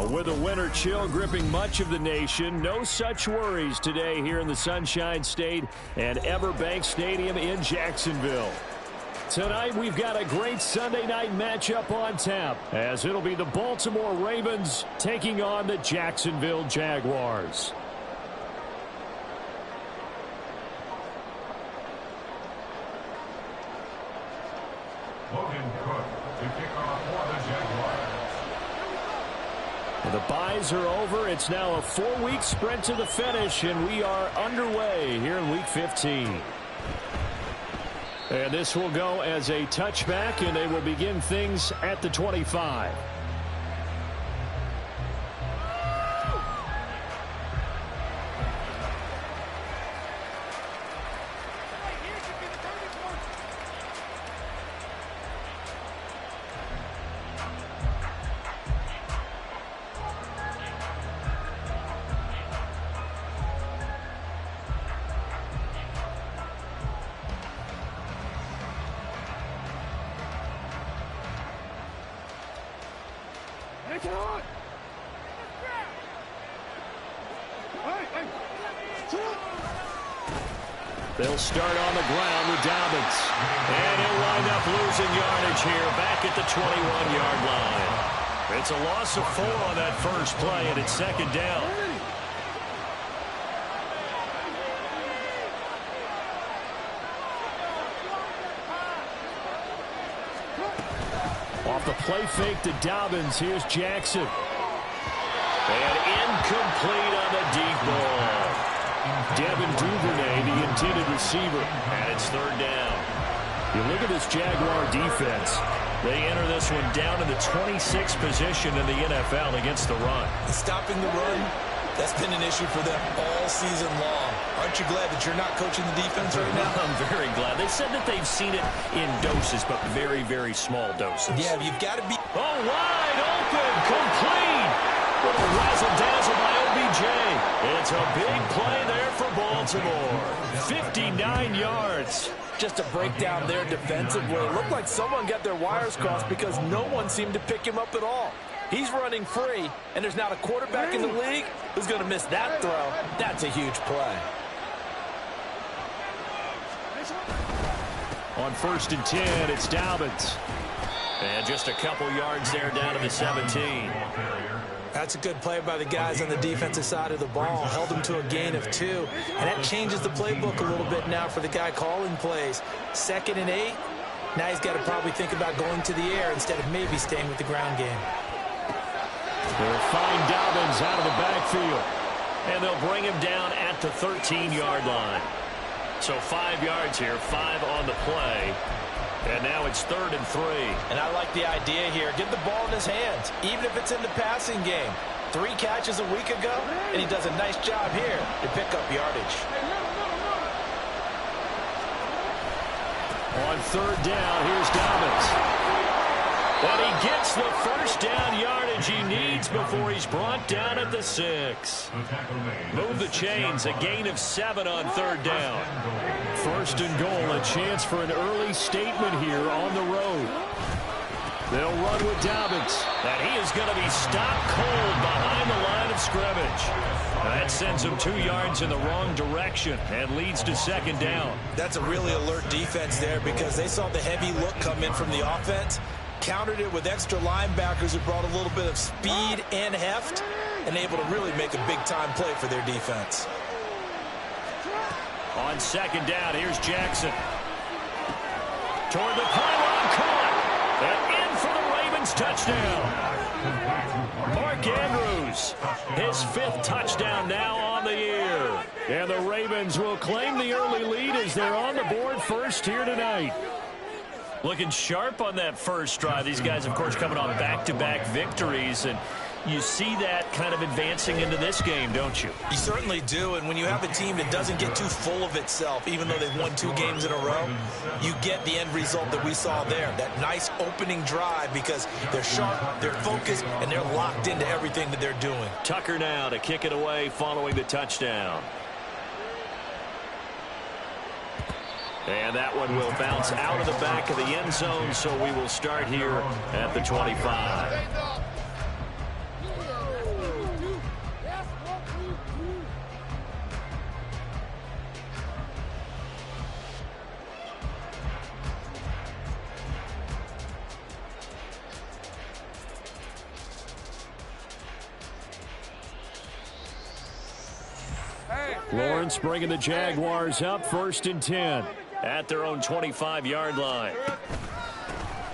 With a winter chill gripping much of the nation, no such worries today here in the Sunshine State and Everbank Stadium in Jacksonville. Tonight, we've got a great Sunday night matchup on tap, as it'll be the Baltimore Ravens taking on the Jacksonville Jaguars. The byes are over. It's now a 4-week sprint to the finish, and we are underway here in Week 15. And this will go as a touchback, and they will begin things at the 25. They'll start on the ground with Dobbins. And he'll wind up losing yardage here back at the 21-yard line. It's a loss of 4 on that first play, and it's second down. Off the play fake to Dobbins, here's Jackson. And incomplete on the deep ball. Devin Duvernay, the intended receiver, and it's third down. You look at this Jaguar defense. They enter this one down in the 26th position in the NFL against the run. Stopping the run, that's been an issue for them all season long. Aren't you glad that you're not coaching the defense right now? I'm very glad. They said that they've seen it in doses, but very, very small doses. Yeah, you've got to be... Oh, wide open, complete. With a razzle-dazzle by OBJ. It's a big play there for Baltimore. 59 yards. Just to break down their defensively, it looked like someone got their wires crossed because no one seemed to pick him up at all. He's running free, and there's not a quarterback in the league who's going to miss that throw. That's a huge play. On 1st and 10, it's Dobbins. And just a couple yards there down to the 17. That's a good play by the guys on the defensive side of the ball. Held them to a gain of 2. And that changes the playbook a little bit now for the guy calling plays. 2nd and 8. Now he's got to probably think about going to the air instead of maybe staying with the ground game. They'll find Dobbins out of the backfield. And they'll bring him down at the 13-yard line. So 5 yards here, 5 on the play. And now it's 3rd and 3. And I like the idea here. Get the ball in his hands, even if it's in the passing game. 3 catches a week ago, and he does a nice job here to pick up yardage. On 3rd down, here's Dobbins. And he gets the first down yardage he needs before he's brought down at the 6. Move the chains, a gain of 7 on 3rd down. 1st and goal, a chance for an early statement here on the road. They'll run with Dobbins. And he is going to be stopped cold behind the line of scrimmage. That sends him 2 yards in the wrong direction and leads to 2nd down. That's a really alert defense there because they saw the heavy look come in from the offense. Countered it with extra linebackers who brought a little bit of speed and heft and able to really make a big-time play for their defense. On 2nd down, here's Jackson. Toward the pylon, caught. And in for the Ravens touchdown. Mark Andrews, his 5th touchdown now on the year. And the Ravens will claim the early lead as they're on the board first here tonight. Looking sharp on that first drive. These guys, of course, coming on back-to-back victories, and you see that kind of advancing into this game, don't you? You certainly do, and when you have a team that doesn't get too full of itself, even though they've won 2 games in a row, you get the end result that we saw there, that nice opening drive because they're sharp, they're focused, and they're locked into everything that they're doing. Tucker now to kick it away following the touchdown. And that one will bounce out of the back of the end zone, so we will start here at the 25. Lawrence bringing the Jaguars up 1st and 10 at their own 25-yard line.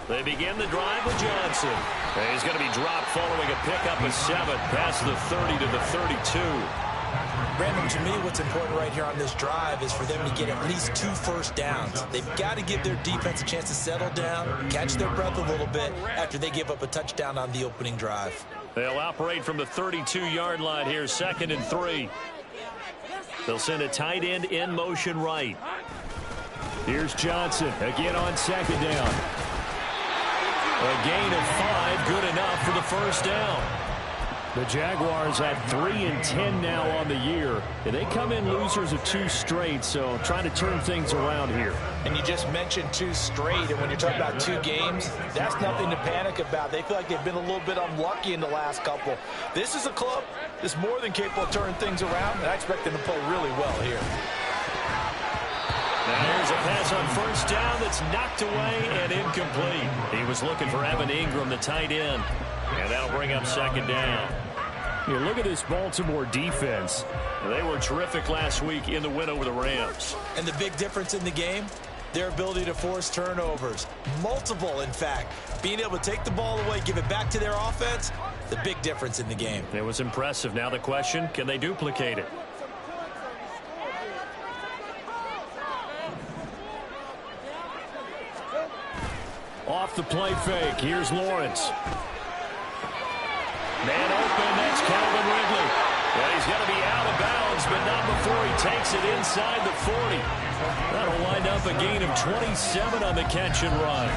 They begin the drive with Johnson. And he's going to be dropped following a pickup of 7 past the 30 to the 32. Brandon, to me, what's important right here on this drive is for them to get at least 2 first downs. They've got to give their defense a chance to settle down, catch their breath a little bit after they give up a touchdown on the opening drive. They'll operate from the 32-yard line here, 2nd and 3. They'll send a tight end in motion right. Here's Johnson again on 2nd down. A gain of 5, good enough for the first down. The Jaguars at 3 and 10 now on the year. And they come in losers of 2 straight, so trying to turn things around here. And you just mentioned 2 straight, and when you're talking about 2 games, that's nothing to panic about. They feel like they've been a little bit unlucky in the last couple. This is a club that's more than capable of turning things around, and I expect them to play really well here. Now here's a pass on first down that's knocked away and incomplete. He was looking for Evan Ingram, the tight end, and that'll bring up 2nd down. You look at this Baltimore defense. They were terrific last week in the win over the Rams. And the big difference in the game, their ability to force turnovers. Multiple, in fact. Being able to take the ball away, give it back to their offense, the big difference in the game. It was impressive. Now the question, can they duplicate it? Off the play fake. Here's Lawrence. Man open, that's Calvin Ridley. Well, he's going to be out of bounds, but not before he takes it inside the 40. That'll wind up a gain of 27 on the catch and run.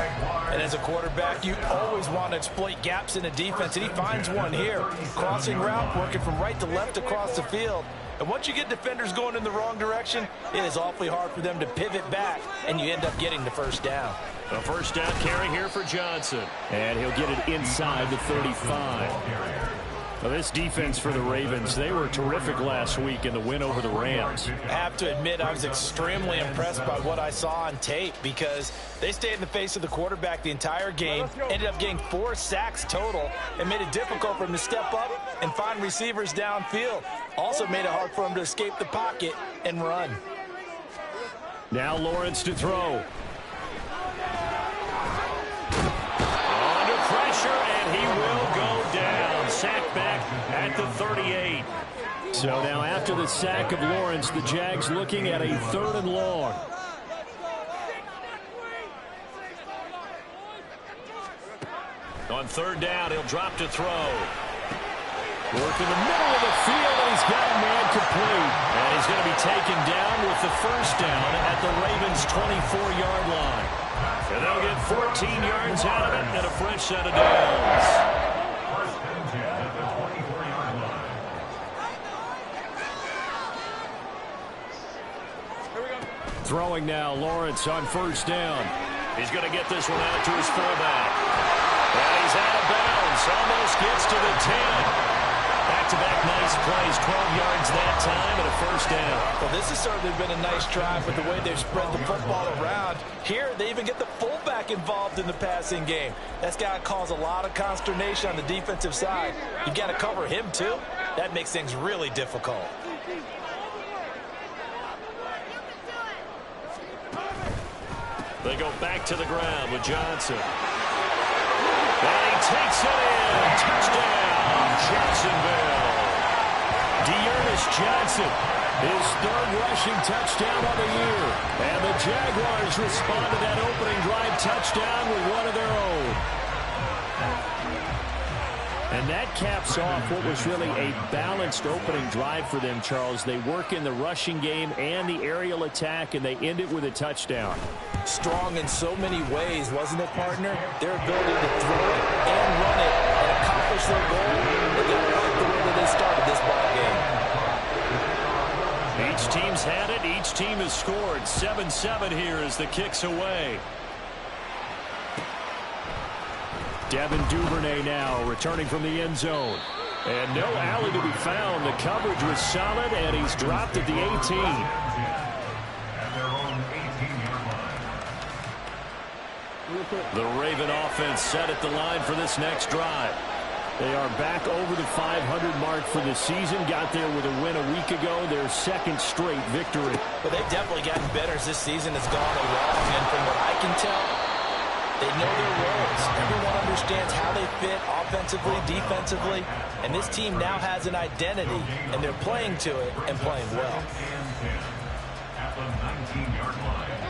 And as a quarterback, you always want to exploit gaps in the defense, and he finds one here. Crossing route, working from right to left across the field. And once you get defenders going in the wrong direction, it is awfully hard for them to pivot back, and you end up getting the first down. A first down carry here for Johnson. And he'll get it inside the 35. Well, this defense for the Ravens, they were terrific last week in the win over the Rams. I have to admit, I was extremely impressed by what I saw on tape because they stayed in the face of the quarterback the entire game, ended up getting 4 sacks total, and made it difficult for him to step up and find receivers downfield. Also made it hard for him to escape the pocket and run. Now Lawrence to throw. Under pressure, and he will go down. Sack back at the 38. So now after the sack of Lawrence, the Jags looking at a 3rd and long. On 3rd down, he'll drop to throw. Work in the middle of the field, and he's got a man complete. And he's going to be taken down with the first down at the Ravens' 24-yard line. And they'll get 14 yards out of it and a fresh set of downs. Throwing now, Lawrence on first down. He's going to get this one out to his fullback. And he's out of bounds. Almost gets to the 10. Back-to-back nice plays, 12 yards that time, and a first down. Well, this has certainly been a nice drive with the way they've spread the football around. Here, they even get the fullback involved in the passing game. That's got to cause a lot of consternation on the defensive side. You've got to cover him, too. That makes things really difficult. They go back to the ground with Johnson. And he takes it in. Touchdown, Jacksonville. Dearness Johnson, his 3rd rushing touchdown of the year. And the Jaguars respond to that opening drive touchdown with one of their own. And that caps off what was really a balanced opening drive for them, Charles. They work in the rushing game and the aerial attack, and they end it with a touchdown. Strong in so many ways, wasn't it, partner? Their ability to throw it and run it and accomplish their goal. They got it right the way that they started this ball game. Each team's had it. Each team has scored. 7-7 here as the kick's away. Devin Duvernay now returning from the end zone. And no alley to be found. The coverage was solid, and he's dropped at the 18. The Raven offense set at the line for this next drive. They are back over the 500 mark for the season. Got there with a win a week ago. Their second straight victory. But they've definitely gotten better as this season has gone along. And from what I can tell, they know their roles. Everyone understands how they fit offensively, defensively. And this team now has an identity, and they're playing to it and playing well. At the 19-yard line.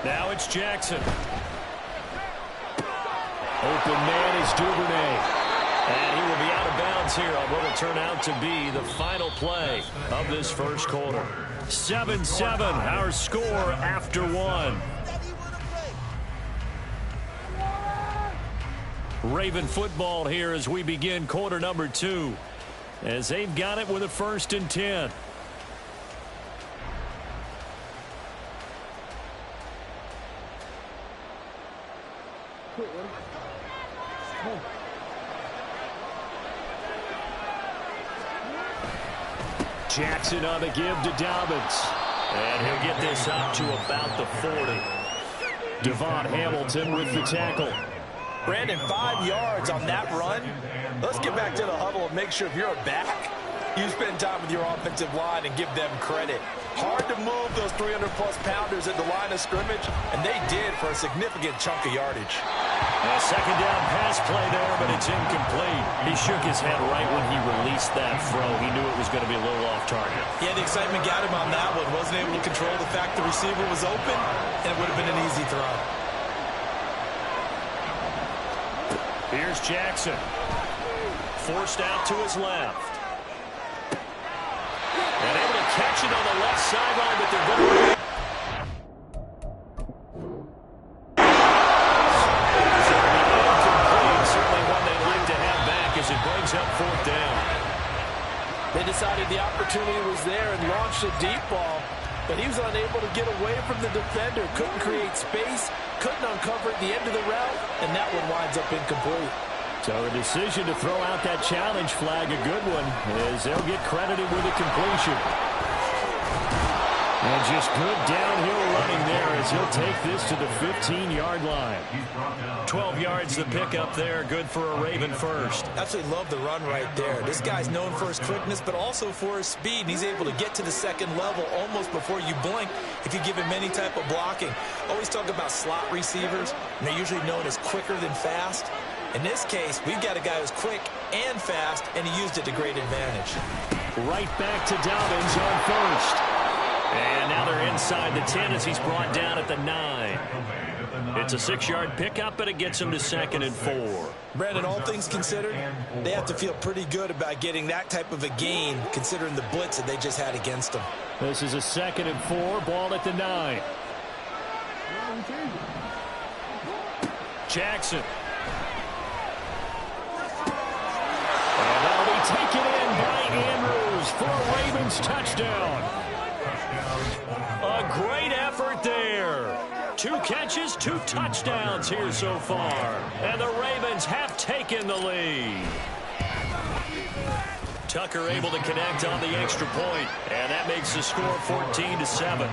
Now it's Jackson. Open man is Duvernay. And he will be out of bounds here on what will turn out to be the final play of this first quarter. 7-7, our score after one. Raven football here as we begin quarter number 2. As they've got it with a 1st and 10. Jackson on the give to Dobbins. And he'll get this up to about the 40. Devon Hamilton with the tackle. Brandon, 5 yards on that run. Let's get back to the huddle and make sure if you're a back, you spend time with your offensive line and give them credit. Hard to move those 300-plus pounders at the line of scrimmage, and they did for a significant chunk of yardage. A second down pass play there, but it's incomplete. He shook his head right when he released that throw. He knew it was going to be a little off target. Yeah, the excitement got him on that one. Wasn't able to control the fact the receiver was open, and it would have been an easy throw. Here's Jackson. Forced out to his left. And able to catch it on the left sideline, but they're going to... Certainly one they'd like to have back as it brings up 4th down. They decided the opportunity was there and launched a deep ball, but he was unable to get away from the defender. Couldn't create space, couldn't uncover the end of the route, and that one winds up incomplete. So the decision to throw out that challenge flag, a good one, as they'll get credited with a completion. And just good downhill running there as he'll take this to the 15-yard line. 12 yards the pickup there, good for a Raven first. Absolutely love the run right there. This guy's known for his quickness, but also for his speed. And he's able to get to the second level almost before you blink if you give him any type of blocking. Always talk about slot receivers, and they're usually known as quicker than fast. In this case, we've got a guy who's quick and fast, and he used it to great advantage. Right back to Dobbins on first. And now they're inside the 10 as he's brought down at the 9. It's a 6-yard pickup, but it gets him to 2nd and 4. Brandon, all things considered, they have to feel pretty good about getting that type of a gain, considering the blitz that they just had against them. This is a 2nd and 4, ball at the 9. Jackson. And that'll be taken in by Andrews for a Ravens touchdown. A great effort there. 2 catches, 2 touchdowns here so far. And the Ravens have taken the lead. Tucker able to connect on the extra point, and that makes the score 14-7.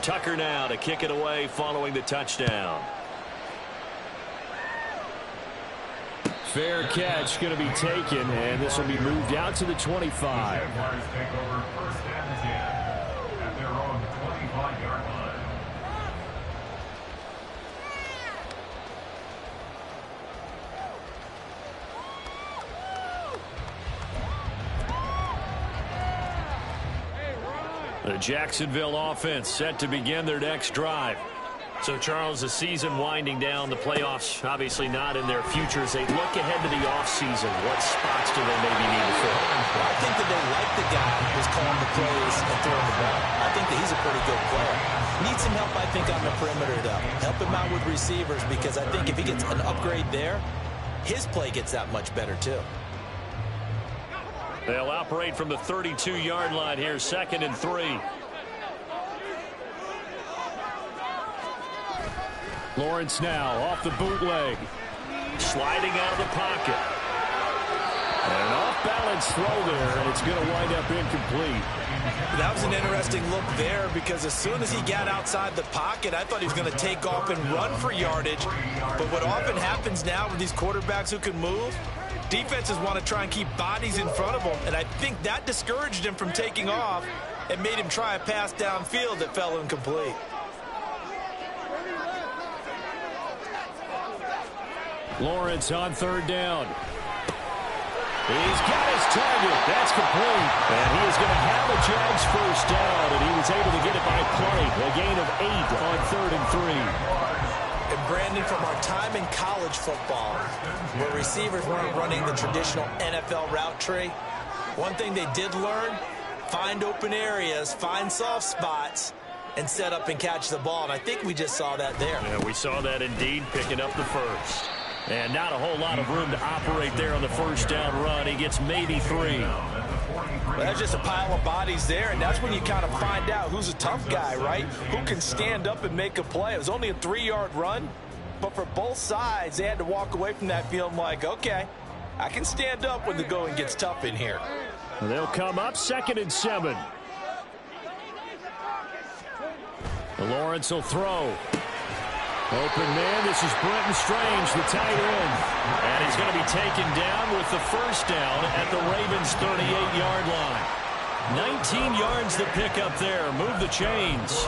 Tucker now to kick it away following the touchdown. Fair catch going to be taken, and this will be moved out to the 25. The Jacksonville offense set to begin their next drive. So, Charles, the season winding down, the playoffs obviously not in their future. As they look ahead to the offseason, what spots do they maybe need to fill? Well, I think that they like the guy who's calling the plays and throwing the ball. I think that he's a pretty good player. Needs some help, I think, on the perimeter, though. Help him out with receivers, because I think if he gets an upgrade there, his play gets that much better, too. They'll operate from the 32-yard line here, 2nd and 3. Lawrence now off the bootleg. Sliding out of the pocket. Lawrence throw there, and it's going to wind up incomplete. That was an interesting look there because as soon as he got outside the pocket, I thought he was going to take off and run for yardage. But what often happens now with these quarterbacks who can move, defenses want to try and keep bodies in front of them, and I think that discouraged him from taking off and made him try a pass downfield that fell incomplete. Lawrence on third down. He's got his target. That's complete. And he is going to have a Jags first down, and he was able to get it by play. A gain of 8 on 3rd and 3. And Brandon, from our time in college football, where receivers weren't running the traditional NFL route tree, one thing they did learn, find open areas, find soft spots, and set up and catch the ball. And I think we just saw that there. Yeah, we saw that indeed, picking up the first. And not a whole lot of room to operate there on the first down run. He gets maybe 3. Well, that's just a pile of bodies there, and that's when you kind of find out who's a tough guy, right? Who can stand up and make a play. It was only a 3-yard run, but for both sides, they had to walk away from that feeling like, okay, I can stand up when the going gets tough in here. They'll come up 2nd and 7. Lawrence will throw. Open man, this is Brenton Strange, the tight end. And he's going to be taken down with the first down at the Ravens' 38-yard line. 19 yards to pick up there. Move the chains.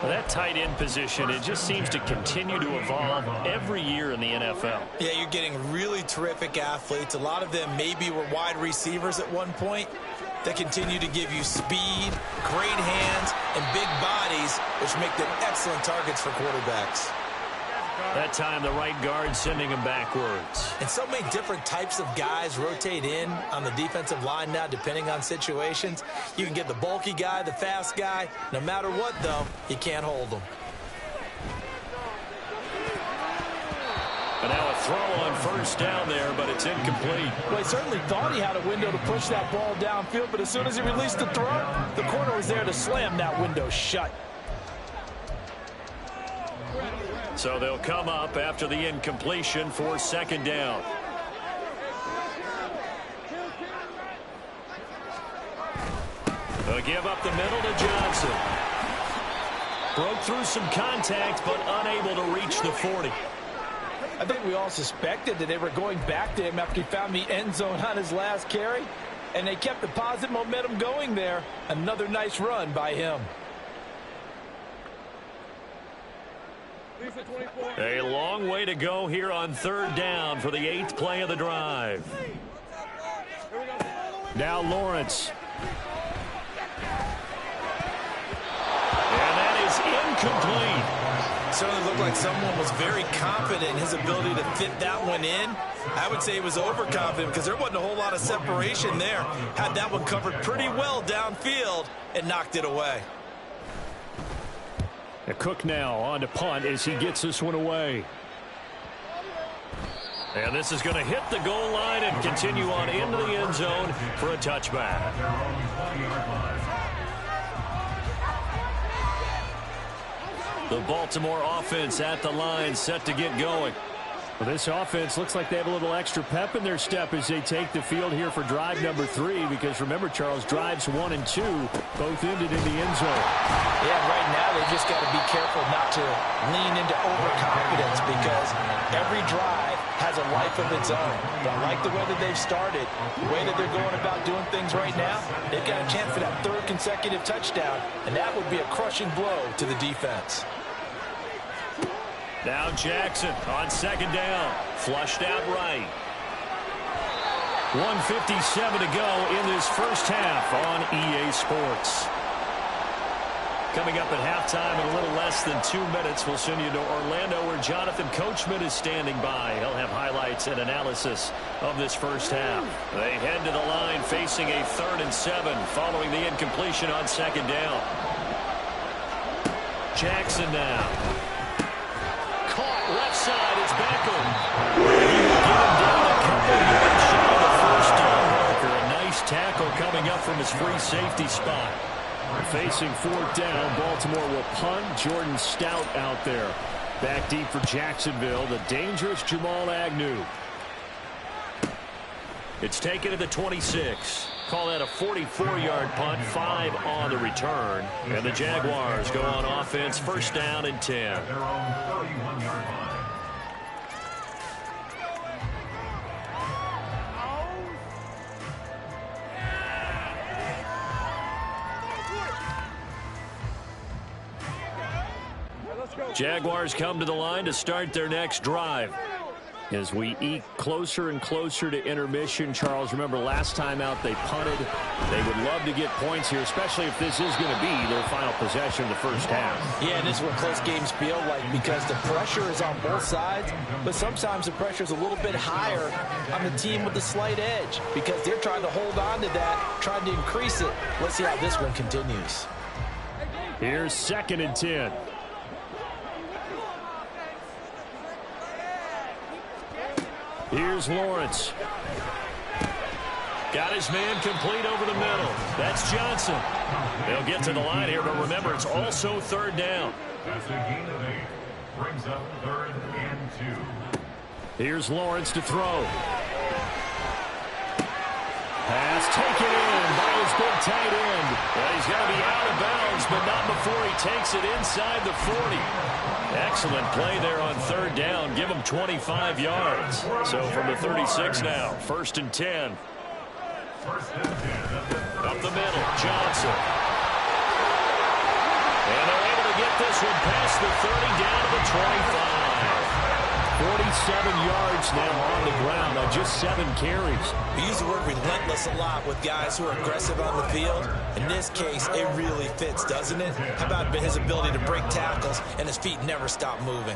Well, that tight end position, it just seems to continue to evolve every year in the NFL. Yeah, you're getting really terrific athletes. A lot of them maybe were wide receivers at one point. They continue to give you speed, great hands, and big bodies, which make them excellent targets for quarterbacks. That time, the right guard sending him backwards. And so many different types of guys rotate in on the defensive line now, depending on situations. You can get the bulky guy, the fast guy. No matter what, though, you can't hold them. And now a throw on first down there, but it's incomplete. Well, he certainly thought he had a window to push that ball downfield, but as soon as he released the throw, the corner was there to slam that window shut. So they'll come up after the incompletion for 2nd down. They'll give up the middle to Johnson. Broke through some contact, but unable to reach the 40. I think we all suspected that they were going back to him after he found the end zone on his last carry, and they kept the positive momentum going there. Another nice run by him. A long way to go here on 3rd down for the 8th play of the drive. Now Lawrence. And that is incomplete. Certainly looked like someone was very confident in his ability to fit that one in. I would say he was overconfident because there wasn't a whole lot of separation there. Had that one covered pretty well downfield and knocked it away. Cook now on to punt as he gets this one away. And this is going to hit the goal line and continue on into the end zone for a touchback. The Baltimore offense at the line, set to get going. Well, this offense looks like they have a little extra pep in their step as they take the field here for drive number 3, because remember, Charles, drives 1 and 2 both ended in the end zone. Yeah, right now they just got to be careful not to lean into overconfidence, because every drive has a life of its own. But I like the way that they've started, the way that they're going about doing things right now. They've got a chance for that 3rd consecutive touchdown, and that would be a crushing blow to the defense. Now Jackson on 2nd down. Flushed out right. 1:57 to go in this first half on EA Sports. Coming up at halftime in a little less than 2 minutes, we'll send you to Orlando where Jonathan Coachman is standing by. He'll have highlights and analysis of this first half. They head to the line facing a 3rd and 7 following the incompletion on 2nd down. Jackson now. Left side, it's Beckham. He will get him down a couple yards shy of the first down marker. A nice tackle coming up from his free safety spot. Facing 4th down, Baltimore will punt. Jordan Stout out there. Back deep for Jacksonville, the dangerous Jamal Agnew. It's taken to the 26. Call that a 44-yard punt, 5 on the return. And the Jaguars go on offense, first down and 10. Their own 31-yard line. Jaguars come to the line to start their next drive. As we eke closer and closer to intermission, Charles, remember last time out they punted. They would love to get points here, especially if this is going to be their final possession of the first half. Yeah, and this is what close games feel like because the pressure is on both sides, but sometimes the pressure is a little bit higher on the team with the slight edge because they're trying to hold on to that, trying to increase it. Let's see how this one continues. Here's 2nd and 10. Here's Lawrence. Got his man complete over the middle. That's Johnson. They'll get to the line here, but remember, it's also 3rd down. That's a gain of 8. Brings up 3rd and 2. Here's Lawrence to throw. Pass taken in by his big tight end. Well, he's going to be out of bounds, but not before he takes it inside the 40. Excellent play there on 3rd down. Give him 25 yards. So from the 36 now, 1st and 10. Up the middle, Johnson. And they're able to get this one past the 30 down to the 25. 47 yards now on the ground on just 7 carries. We use the word relentless a lot with guys who are aggressive on the field. In this case, it really fits, doesn't it? How about his ability to break tackles and his feet never stop moving?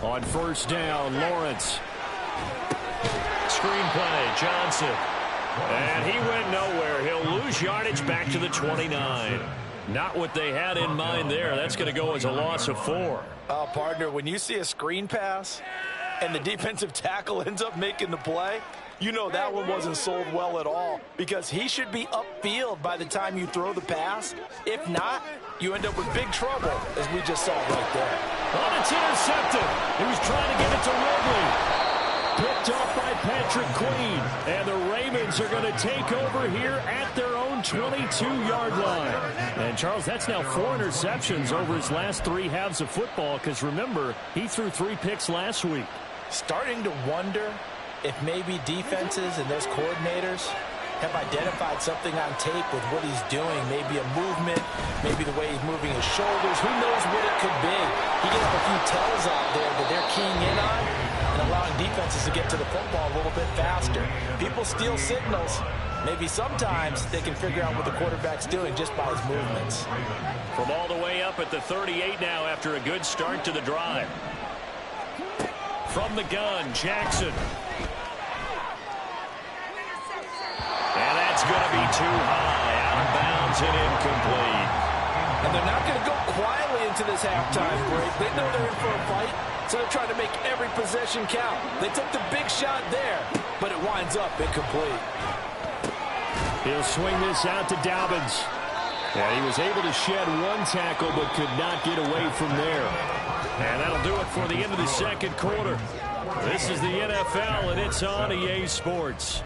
On 1st down, Lawrence. Screenplay, Johnson. And he went nowhere. He'll lose yardage back to the 29. Not what they had in mind there. That's going to go as a loss of 4. Partner, when you see a screen pass and the defensive tackle ends up making the play, you know that one wasn't sold well at all because he should be upfield by the time you throw the pass. If not, you end up with big trouble, as we just saw right there. Oh, it's intercepted. He was trying to get it to Ridley. Picked off by Patrick Queen. And the Ravens are going to take over here at their own 22-yard line. And, Charles, that's now 4 interceptions over his last 3 halves of football because, remember, he threw 3 picks last week. Starting to wonder if maybe defenses and those coordinators have identified something on tape with what he's doing. Maybe a movement, maybe the way he's moving his shoulders. Who knows what it could be? He can have a few tells out there that they're keying in on and allowing defenses to get to the football a little bit faster. People steal signals. Maybe sometimes they can figure out what the quarterback's doing just by his movements. From all the way up at the 38 now after a good start to the drive. From the gun, Jackson. And that's going to be too high. Out of bounds and incomplete. And they're not going to go quietly into this halftime break. They know they're in for a fight, so they're trying to make every possession count. They took the big shot there, but it winds up incomplete. He'll swing this out to Dobbins. Yeah, he was able to shed 1 tackle, but could not get away from there. And that'll do it for the end of the 2nd quarter. This is the NFL, and it's on EA Sports.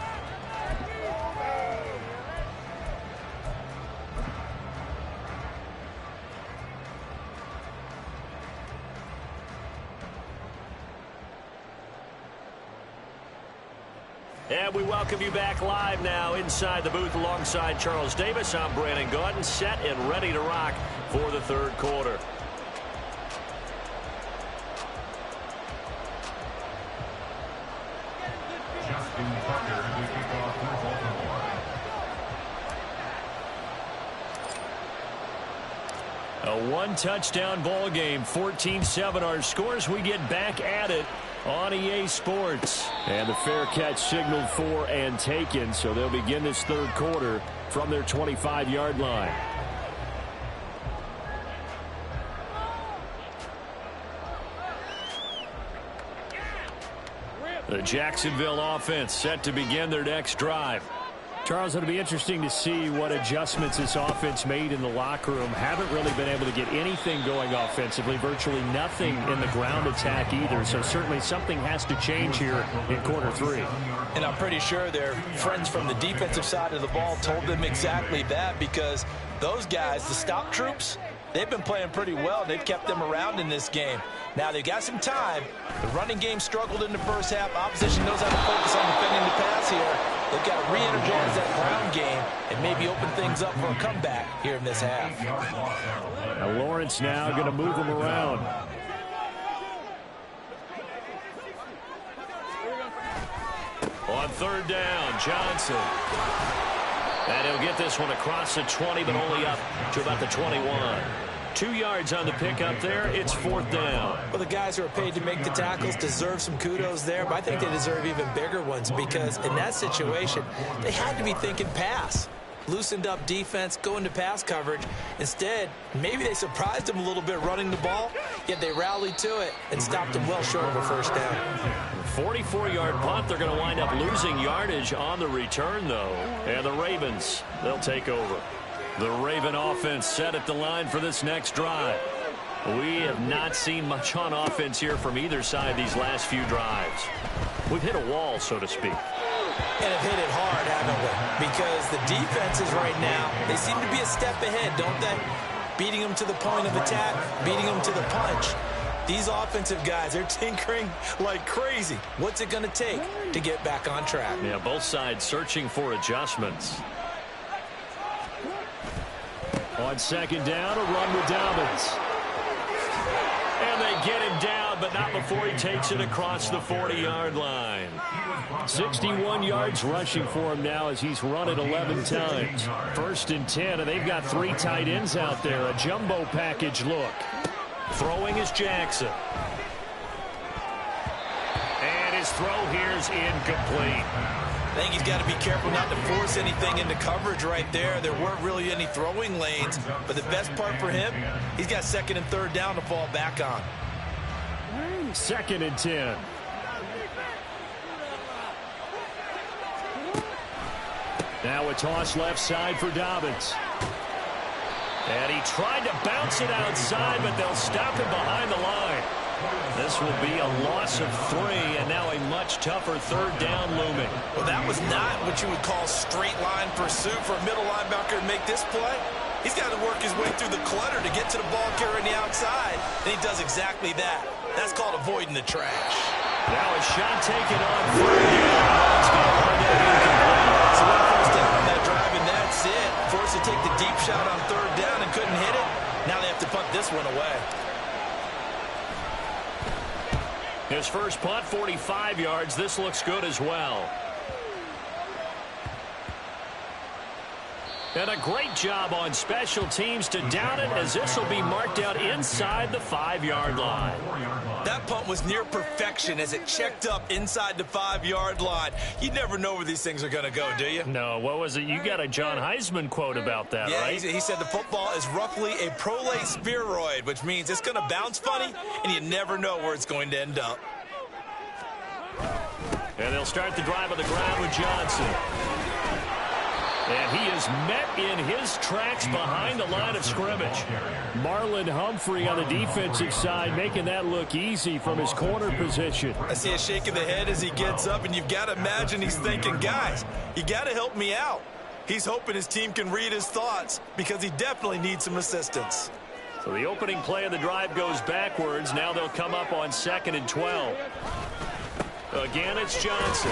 And we welcome you back live now inside the booth alongside Charles Davis. I'm Brandon Gaudin, set and ready to rock for the 3rd quarter. A 1-touchdown ball game, 14-7 our scores. We get back at it on EA Sports. And the fair catch signaled for and taken, so they'll begin this 3rd quarter from their 25-yard line. The Jacksonville offense set to begin their next drive. Charles, it'll be interesting to see what adjustments this offense made in the locker room. Haven't really been able to get anything going offensively, virtually nothing in the ground attack either. So certainly something has to change here in quarter 3. And I'm pretty sure their friends from the defensive side of the ball told them exactly that, because those guys, the stop troops, they've been playing pretty well. They've kept them around in this game. Now they've got some time. The running game struggled in the first half. Opposition knows how to focus on defending the pass here. They've got to re-energize that ground game and maybe open things up for a comeback here in this half. Now Lawrence now going to move them around. On third down, Johnson. And he'll get this one across the 20, but only up to about the 21. 2 yards on the pickup there. It's fourth down. Well, the guys who are paid to make the tackles deserve some kudos there, but I think they deserve even bigger ones, because in that situation, they had to be thinking pass. Loosened up defense, going to pass coverage. Instead, maybe they surprised them a little bit running the ball, yet they rallied to it and stopped them well short of a first down. 44-yard punt. They're going to wind up losing yardage on the return, though. And the Ravens, they'll take over. The Raven offense set at the line for this next drive. We have not seen much on offense here from either side these last few drives. We've hit a wall, so to speak. And have hit it hard, haven't we? Because the defenses right now, they seem to be a step ahead, don't they? Beating them to the point of attack, beating them to the punch. These offensive guys, they're tinkering like crazy. What's it going to take to get back on track? Yeah, both sides searching for adjustments. On second down, a run with Dobbins. And they get him down, but not before he takes it across the 40-yard line. 61 yards rushing for him now as he's run it 11 times. 1st and 10, and they've got 3 tight ends out there. A jumbo package look. Throwing is Jackson. And his throw here's incomplete. I think he's got to be careful not to force anything into coverage right there. There weren't really any throwing lanes, but the best part for him, he's got 2nd and 3rd down to fall back on. 2nd and 10. Now a toss left side for Dobbins. And he tried to bounce it outside, but they'll stop him behind the line. This will be a loss of 3, and now a much tougher 3rd down looming. Well, that was not what you would call straight line pursuit for a middle linebacker to make this play. He's got to work his way through the clutter to get to the ball carrier on the outside, and he does exactly that. That's called avoiding the trash. Now a shot taken on 3rd down. It's going to run that incomplete. So one first down on that drive, and that's it. Forced to take the deep shot on 3rd down and couldn't hit it. Now they have to punt this one away. His first punt, 45 yards. This looks good as well. And a great job on special teams to down it, as this will be marked out inside the 5-yard line. That punt was near perfection as it checked up inside the 5-yard line. You never know where these things are going to go, do you? No, what was it? You got a John Heisman quote about that, yeah, right? He said the football is roughly a prolate spheroid, which means it's going to bounce funny, and you never know where it's going to end up. And they'll start the drive on the ground with Johnson. And he is met in his tracks behind the line of scrimmage. Marlon Humphrey on the defensive side making that look easy from his corner position. I see a shake of the head as he gets up, and you've got to imagine he's thinking, guys, you got to help me out. He's hoping his team can read his thoughts because he definitely needs some assistance. So the opening play of the drive goes backwards. Now they'll come up on 2nd and 12. Again, it's Johnson.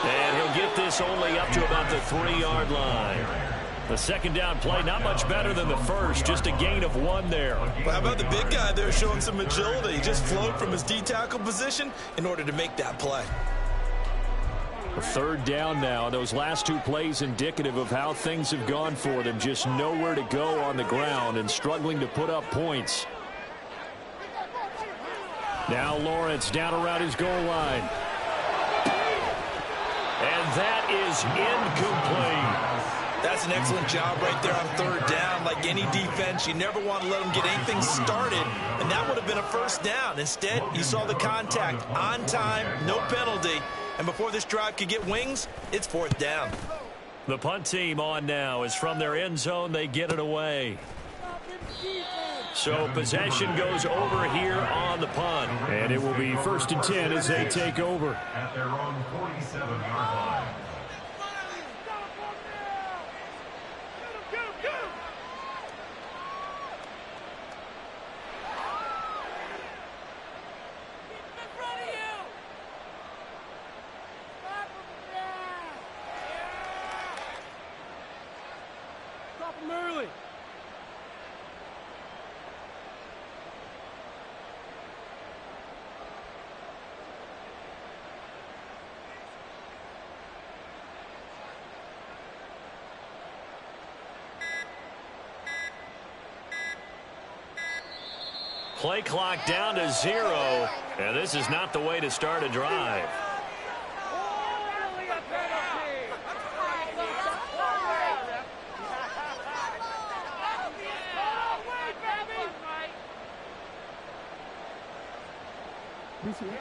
And he'll get this only up to about the 3-yard line. The 2nd down play, not much better than the first, just a gain of 1 there. Well, how about the big guy there showing some agility? He just flowed from his D-tackle position in order to make that play. A 3rd down now. Those last 2 plays indicative of how things have gone for them. Just nowhere to go on the ground and struggling to put up points. Now Lawrence down around his goal line. And that is incomplete. That's an excellent job right there on third down. Like any defense, you never want to let them get anything started, and that would have been a first down. Instead, you saw the contact on time, no penalty, and before this drive could get wings, it's fourth down. The punt team on now is from their end zone. They get it away. So possession goes over here on the punt. And it will be 1st and 10 as they take over. At their own 47-yard line. Play clock down to 0, and this is not the way to start a drive.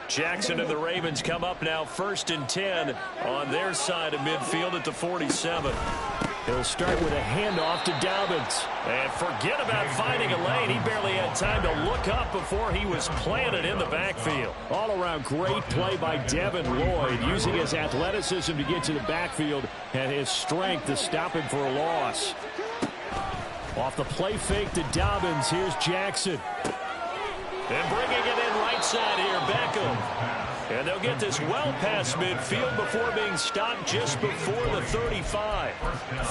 Jackson and the Ravens come up now 1st and 10 on their side of midfield at the 47. He'll start with a handoff to Dobbins. And forget about finding a lane. He barely had time to look up before he was planted in the backfield. All-around great play by Devin Lloyd, using his athleticism to get to the backfield and his strength to stop him for a loss. Off the play fake to Dobbins, here's Jackson. And bringing it in right side here, Beckham. And they'll get this well past midfield before being stopped just before the 35.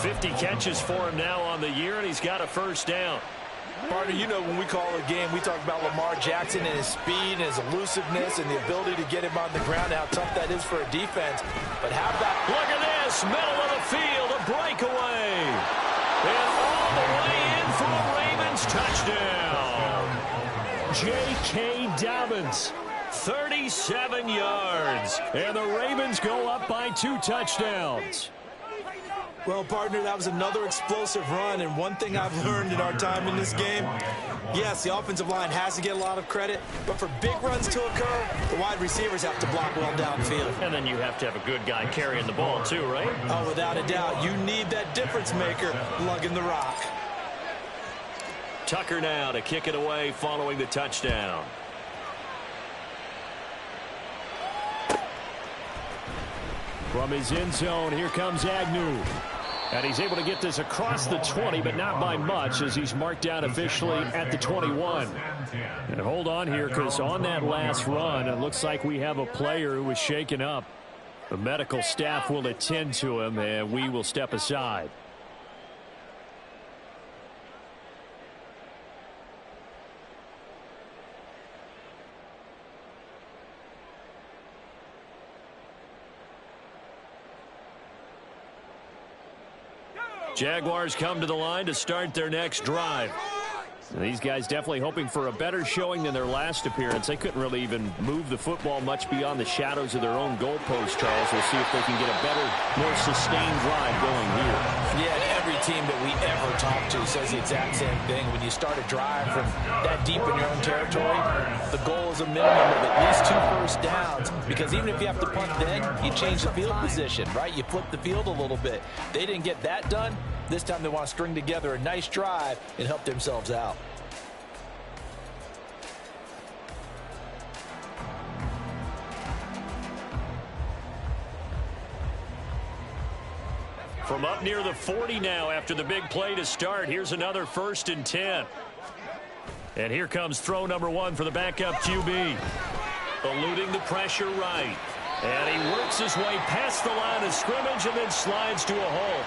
50 catches for him now on the year, and he's got a first down. Partner, you know when we call a game, we talk about Lamar Jackson and his speed and his elusiveness and the ability to get him on the ground, how tough that is for a defense. But how about... Look at this, middle of the field, a breakaway. And all the way in for a Ravens touchdown. J.K. Dobbins. 37 yards. And the Ravens go up by 2 touchdowns. Well, partner, that was another explosive run, and one thing I've learned in our time in this game, yes, the offensive line has to get a lot of credit, but for big runs to occur, the wide receivers have to block well downfield. And then you have to have a good guy carrying the ball too, right? Oh, without a doubt. You need that difference maker lugging the rock. Tucker now to kick it away following the touchdown. From his end zone, here comes Agnew. And he's able to get this across the 20, but not by much, as he's marked down officially at the 21. And hold on here, because on that last run, it looks like we have a player who was shaken up. The medical staff will attend to him, and we will step aside. Jaguars come to the line to start their next drive. And these guys definitely hoping for a better showing than their last appearance. They couldn't really even move the football much beyond the shadows of their own goalpost, Charles. We'll see if they can get a better, more sustained drive going here. Yeah, and every team that we ever talk to says the exact same thing. When you start a drive from that deep in your own territory, the goal is a minimum of at least 2 first downs, because even if you have to punt then, you change the field position, right? You flip the field a little bit. They didn't get that done. This time they want to string together a nice drive and help themselves out. From up near the 40 now after the big play to start. Here's another 1st and 10. And here comes throw number 1 for the backup QB. Eluding the pressure right. And he works his way past the line of scrimmage and then slides to a halt.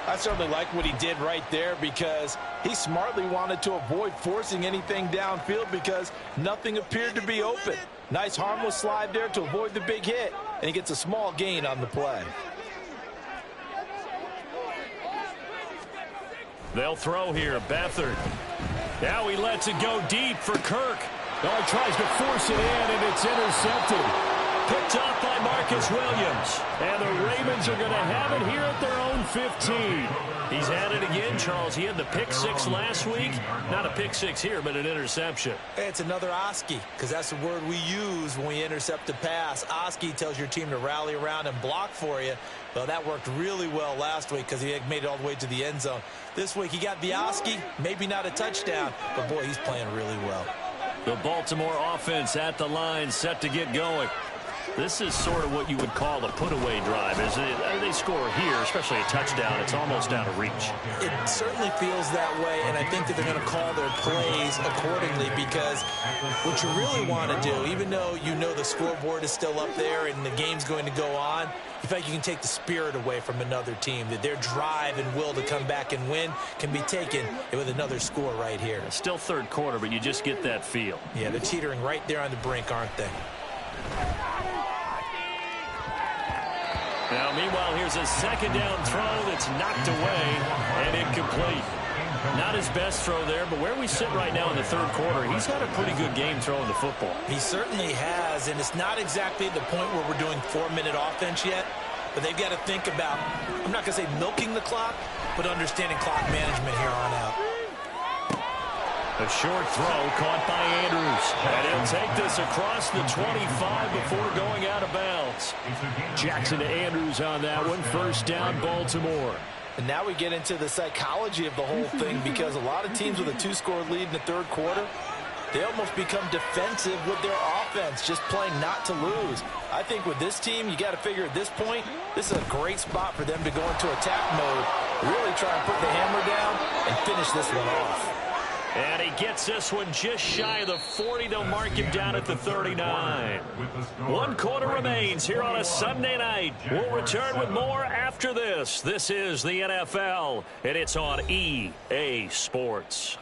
I certainly like what he did right there, because he smartly wanted to avoid forcing anything downfield because nothing appeared to be open. Nice harmless slide there to avoid the big hit, and he gets a small gain on the play. They'll throw here. Beathard. Now he lets it go deep for Kirk. Oh, he tries to force it in, and it's intercepted. Picked off by Mark Marcus Williams. And the Ravens are going to have it here at their own 15. He's at it again, Charles. He had the pick six last week. Not a pick six here, but an interception. It's another Oski, because that's the word we use when we intercept a pass. Oski tells your team to rally around and block for you. Well, that worked really well last week because he had made it all the way to the end zone. This week he got the Oski, maybe not a touchdown, but boy, he's playing really well. The Baltimore offense at the line, set to get going. This is sort of what you would call a put-away drive. As they score here, especially a touchdown, it's almost out of reach. It certainly feels that way, and I think that they're going to call their plays accordingly, because what you really want to do, even though you know the scoreboard is still up there and the game's going to go on, in fact, you can take the spirit away from another team, that their drive and will to come back and win can be taken with another score right here. Still third quarter, but you just get that feel. Yeah, they're teetering right there on the brink, aren't they? Now, meanwhile, here's a second down throw that's knocked away and incomplete. Not his best throw there, but where we sit right now in the third quarter, he's had a pretty good game throwing the football. He certainly has, and it's not exactly the point where we're doing 4-minute offense yet, but they've got to think about, I'm not going to say milking the clock, but understanding clock management here on out. A short throw caught by Andrews. And he'll take this across the 25 before going out of bounds. Jackson to Andrews on that one. First down, Baltimore. And now we get into the psychology of the whole thing, because a lot of teams with a 2-score lead in the third quarter, they almost become defensive with their offense, just playing not to lose. I think with this team, you got to figure at this point, this is a great spot for them to go into attack mode, really try and put the hammer down and finish this one off. And he gets this one just shy of the 40. They'll mark him down at the 39. 1 quarter remains here on a Sunday night. We'll return with more after this. This is the NFL, and it's on EA Sports.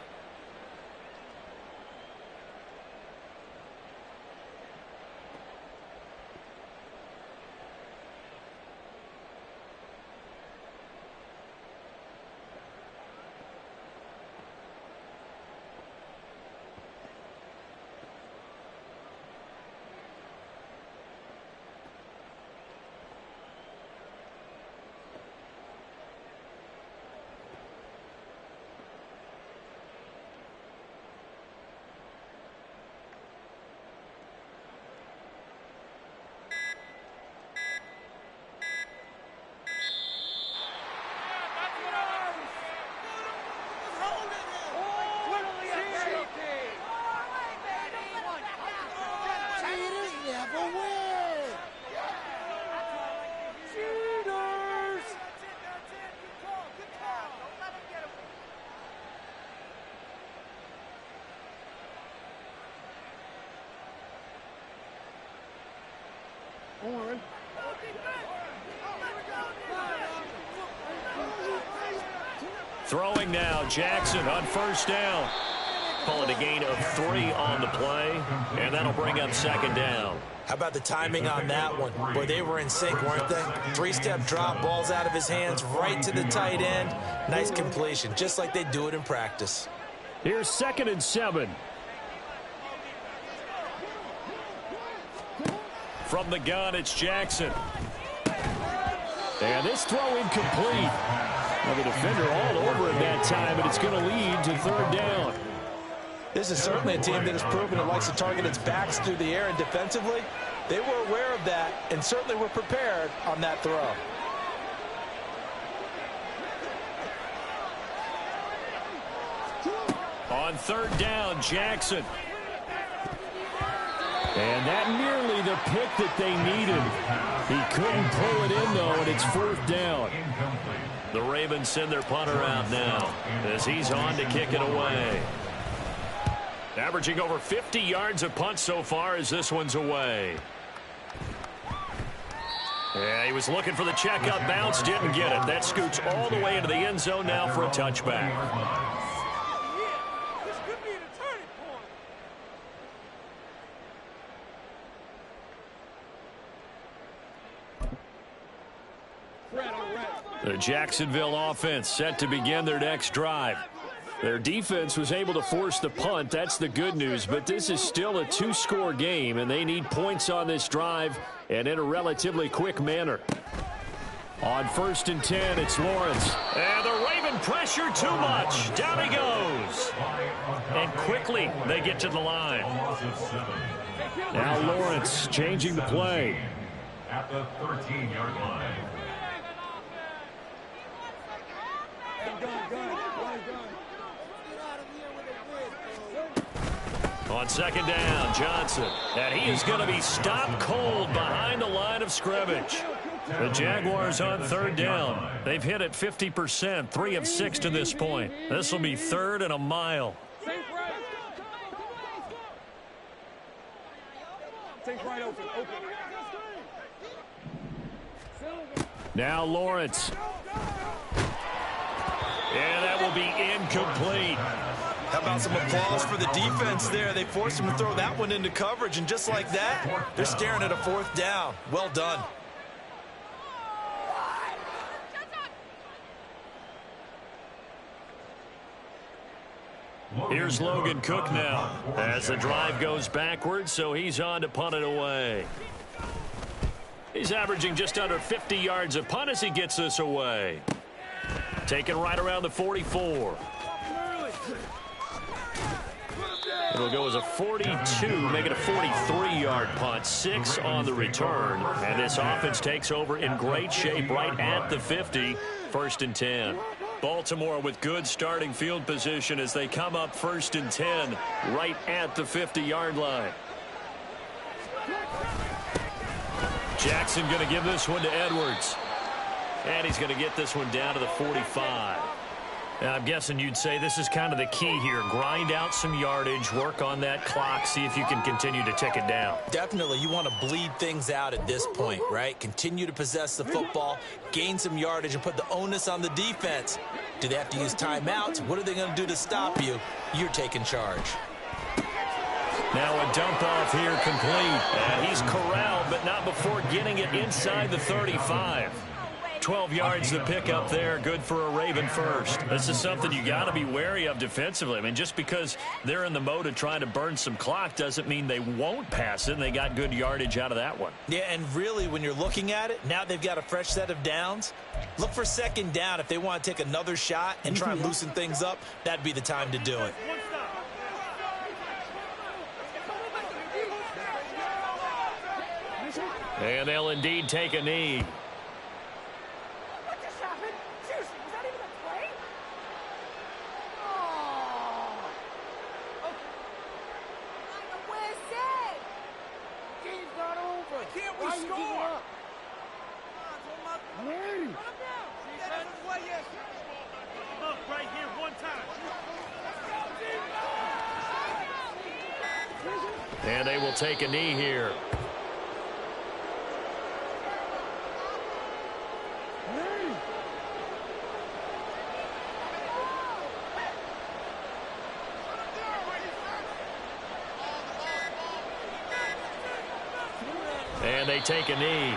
Throwing now, Jackson on first down. Call it a gain of 3 on the play, and that'll bring up second down. How about the timing on that one? Boy, they were in sync, weren't they? 3-step drop, balls out of his hands, right to the tight end. Nice completion, just like they do it in practice. Here's 2nd and 7. From the gun, it's Jackson. And this throw incomplete. Now the defender all over him that time, and it's going to lead to third down. This is certainly a team that has proven it likes to target its backs through the air, and defensively, they were aware of that and certainly were prepared on that throw. On third down, Jackson. And that nearly the pick that they needed. He couldn't pull it in, though, and it's 4th down. The Ravens send their punter out now as he's on to kick it away. Averaging over 50 yards a punt so far as this one's away. Yeah, he was looking for the checkup bounce, didn't get it. That scoots all the way into the end zone now for a touchback. The Jacksonville offense set to begin their next drive. Their defense was able to force the punt. That's the good news. But this is still a two-score game, and they need points on this drive and in a relatively quick manner. On 1st and 10, it's Lawrence. And the Raven pressure too much. Down he goes. And quickly they get to the line. Now Lawrence changing the play. At the 13-yard line. On 2nd down, Johnson. And he is going to be stopped cold behind the line of scrimmage. The Jaguars on 3rd down. They've hit it 50%, 3 of 6 to this point. This will be 3rd and a mile. Now Lawrence. And that will be incomplete. How about some applause for the defense there? They forced him to throw that one into coverage, and just like that, they're staring at a 4th down. Well done. Here's Logan Cook now as the drive goes backwards, so he's on to punt it away. He's averaging just under 50 yards a punt as he gets this away. Taken right around the 44. It'll go as a 42, make it a 43-yard punt, 6 on the return. And this offense takes over in great shape right at the 50, 1st and 10. Baltimore with good starting field position as they come up 1st and 10 right at the 50-yard line. Jackson going to give this one to Edwards. And he's going to get this one down to the 45. And I'm guessing you'd say this is kind of the key here. Grind out some yardage, work on that clock, see if you can continue to tick it down. Definitely, you want to bleed things out at this point, right? Continue to possess the football, gain some yardage, and put the onus on the defense. Do they have to use timeouts? What are they going to do to stop you? You're taking charge. Now a dump off here complete. And he's corralled, but not before getting it inside the 35. 12 yards to pick up there. Good for a Raven first. This is something you got to be wary of defensively. I mean, just because they're in the mode of trying to burn some clock doesn't mean they won't pass it, and they got good yardage out of that one. Yeah, and really, when you're looking at it, now they've got a fresh set of downs. Look for 2nd down. If they want to take another shot and try and loosen things up, that'd be the time to do it. And they'll indeed take a knee. And they will take a knee here. And they take a knee.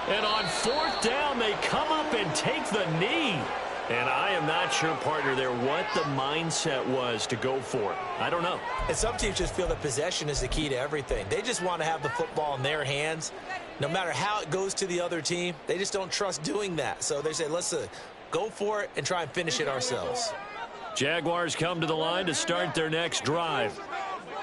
And on 4th down, they come up and take the knee. And I am not sure, partner, there what the mindset was to go for it. I don't know. And some teams just feel that possession is the key to everything. They just want to have the football in their hands. No matter how it goes to the other team, they just don't trust doing that. So they say, let's go for it and try and finish it ourselves. Jaguars come to the line to start their next drive.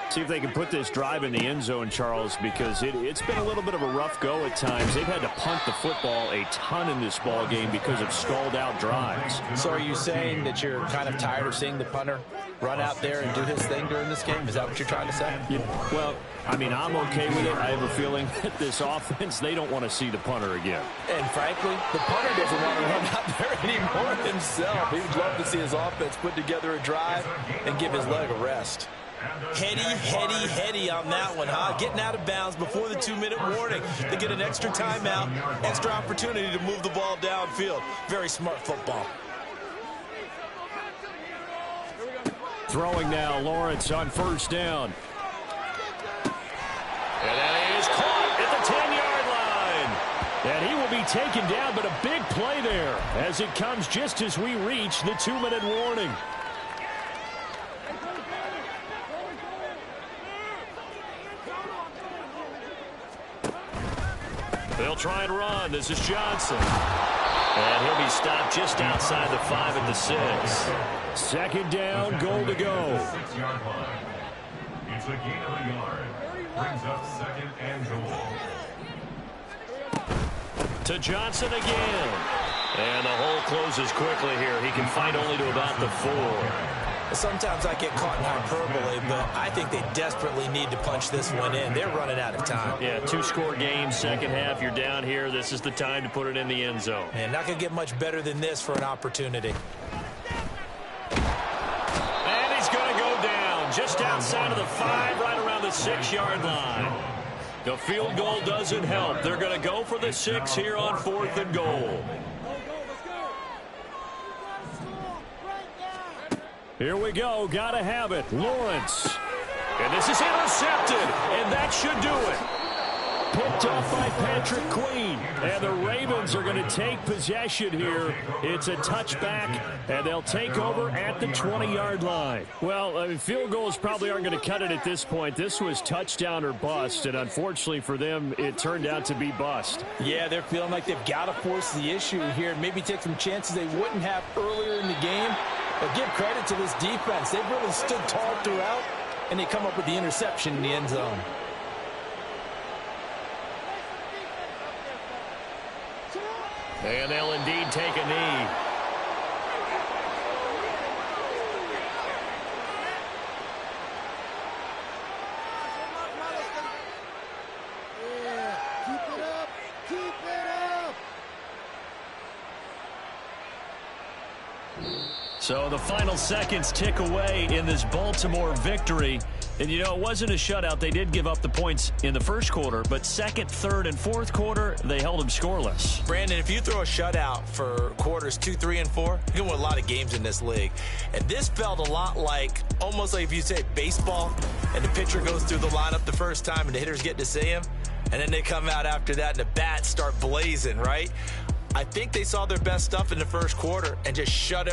See if they can put this drive in the end zone, Charles, because it's been a little bit of a rough go at times. They've had to punt the football a ton in this ball game because of stalled out drives. So are you saying that you're kind of tired of seeing the punter run out there and do his thing during this game? Is that what you're trying to say? Yeah, well, I mean, I'm okay with it. I have a feeling that this offense, they don't want to see the punter again. And frankly, the punter doesn't want to run out there anymore himself. He would love to see his offense put together a drive and give his leg a rest. Heady on that one, huh? Getting out of bounds before the 2-minute warning. They get an extra timeout, extra opportunity to move the ball downfield. Very smart football. Throwing now, Lawrence on first down. And that is caught at the 10-yard line. And he will be taken down, but a big play there as it comes just as we reach the 2-minute warning. They'll try and run. This is Johnson. And he'll be stopped just outside the 5 at the 6. Second down, goal to go. 6-yard line. It's a gain of a yard. Brings up 2nd and goal. To Johnson again. And the hole closes quickly here. He can fight only to about the 4. Sometimes I get caught in hyperbole, but I think they desperately need to punch this one in. They're running out of time. Yeah, 2-score game, second half. You're down here. This is the time to put it in the end zone. And not going to get much better than this for an opportunity. And he's going to go down just outside of the 5, right around the 6-yard line. The field goal doesn't help. They're going to go for the 6 here on 4th and goal. Here we go. Got to have it. Lawrence. And this is intercepted. And that should do it. Picked up by Patrick Queen. And the Ravens are going to take possession here. It's a touchback, and they'll take over at the 20-yard line. Well, I mean, field goals probably aren't going to cut it at this point. This was touchdown or bust, and unfortunately for them, it turned out to be bust. Yeah, they're feeling like they've got to force the issue here and maybe take some chances they wouldn't have earlier in the game. But give credit to this defense. They've really stood tall throughout, and they come up with the interception in the end zone. And they'll indeed take a knee. So the final seconds tick away in this Baltimore victory. And, you know, it wasn't a shutout. They did give up the points in the first quarter, but second, third, and fourth quarter, they held them scoreless. Brandon, if you throw a shutout for quarters 2, 3, and 4, you can win a lot of games in this league. And this felt a lot like, almost like if you say baseball, and the pitcher goes through the lineup the first time and the hitters get to see him, and then they come out after that and the bats start blazing, right? I think they saw their best stuff in the first quarter and just shut